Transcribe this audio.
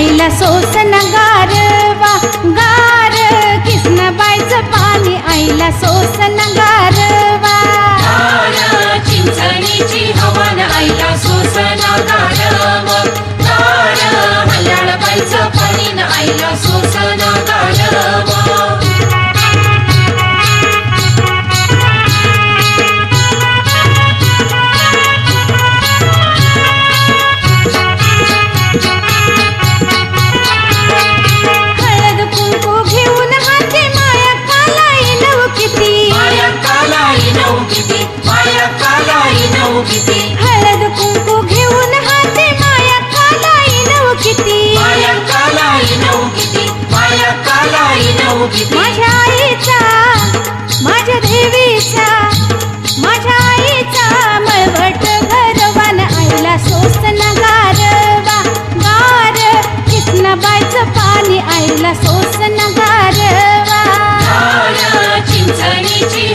आईला सोसन गारवा गार किसनबाईचं पाणी आईला सोसन गारवा चिंचणीची हवन आईला सोसन गारवा मल्याळबाईचं पाणी आईला सोसन गारवा हळद कुंकू घेऊन हाते माया कालाई नऊ किती माझ्या आईचा माझ्या देवीचा माझ्या आईचा मळवट घरवान आईला सोसन गारवा गार किसनबाईचं पाणी आईला सोसन गारवा चिंचणीची